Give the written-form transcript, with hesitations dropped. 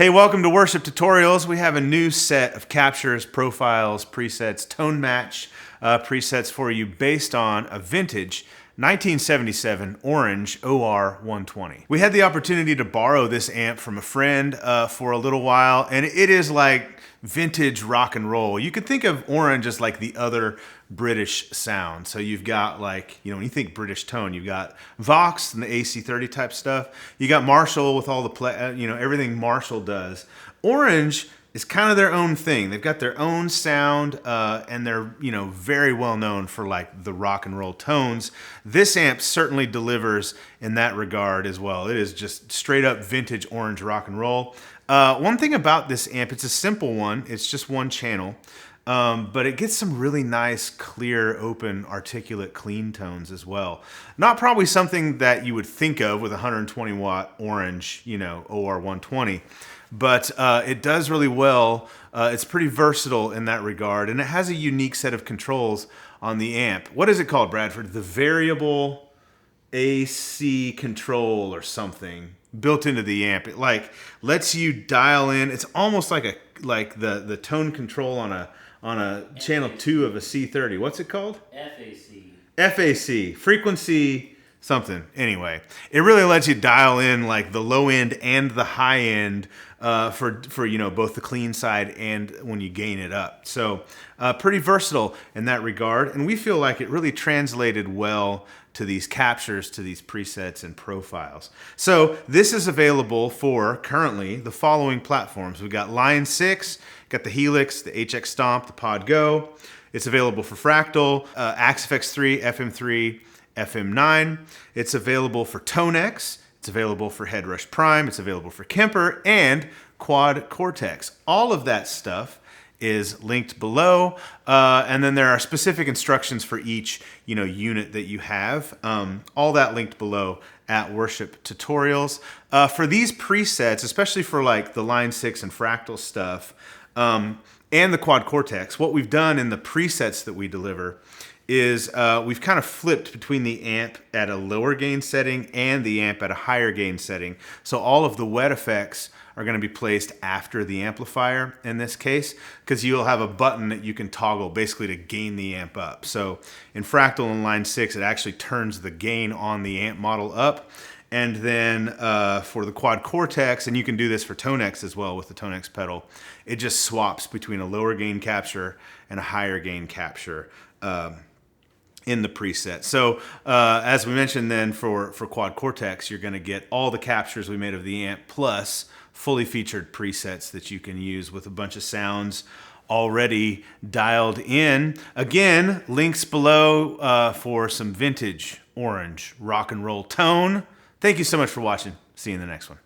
Hey, welcome to Worship Tutorials. We have a new set of captures, profiles, presets, tone match presets for you based on a vintage 1977 Orange OR120. We had the opportunity to borrow this amp from a friend for a little while, and it is like vintage rock and roll. You could think of Orange as like the other British sound. So you've got like, when you think British tone, you've got Vox and the AC30 type stuff. You got Marshall with all the everything Marshall does. Orange is kind of their own thing. They've got their own sound, and they're very well known for like the rock and roll tones. This amp certainly delivers in that regard as well. It is just straight up vintage Orange rock and roll. One thing about this amp, it's a simple one. It's just one channel, but it gets some really nice, clear, open, articulate, clean tones as well. Not probably something that you would think of with a 120 watt Orange, OR120. But it does really well. It's pretty versatile in that regard, and it has a unique set of controls on the amp. What is it called, Bradford? The variable AC control or something built into the amp. It like lets you dial in. It's almost like the tone control on a channel 2 of a C30. What's it called? FAC. FAC, frequency something. Anyway, it really lets you dial in like the low end and the high end for you know, both the clean side and when you gain it up. So pretty versatile in that regard, and we feel like it really translated well to these captures, to these presets and profiles. So this is available for currently the following platforms. We've got Line 6, got the Helix, the HX Stomp, the Pod Go. It's available for Fractal, Axe-FX III, FM3, FM9. It's available for Tonex. It's available for Headrush Prime. It's available for Kemper and Quad Cortex. All of that stuff is linked below, and then there are specific instructions for each, you know, unit that you have. All that linked below at Worship Tutorials. For these presets, especially for like the Line 6 and Fractal stuff, and the Quad Cortex, what we've done in the presets that we deliver is we've kind of flipped between the amp at a lower gain setting and the amp at a higher gain setting. So all of the wet effects are going to be placed after the amplifier in this case, because you'll have a button that you can toggle basically to gain the amp up. So in Fractal and Line 6, it actually turns the gain on the amp model up. And then for the Quad Cortex, and you can do this for Tonex as well with the Tonex pedal, it just swaps between a lower gain capture and a higher gain capture in the preset. So as we mentioned then for Quad Cortex, you're going to get all the captures we made of the amp plus fully featured presets that you can use with a bunch of sounds already dialed in. Again, links below for some vintage orange rock and roll tone. Thank you so much for watching. See you in the next one.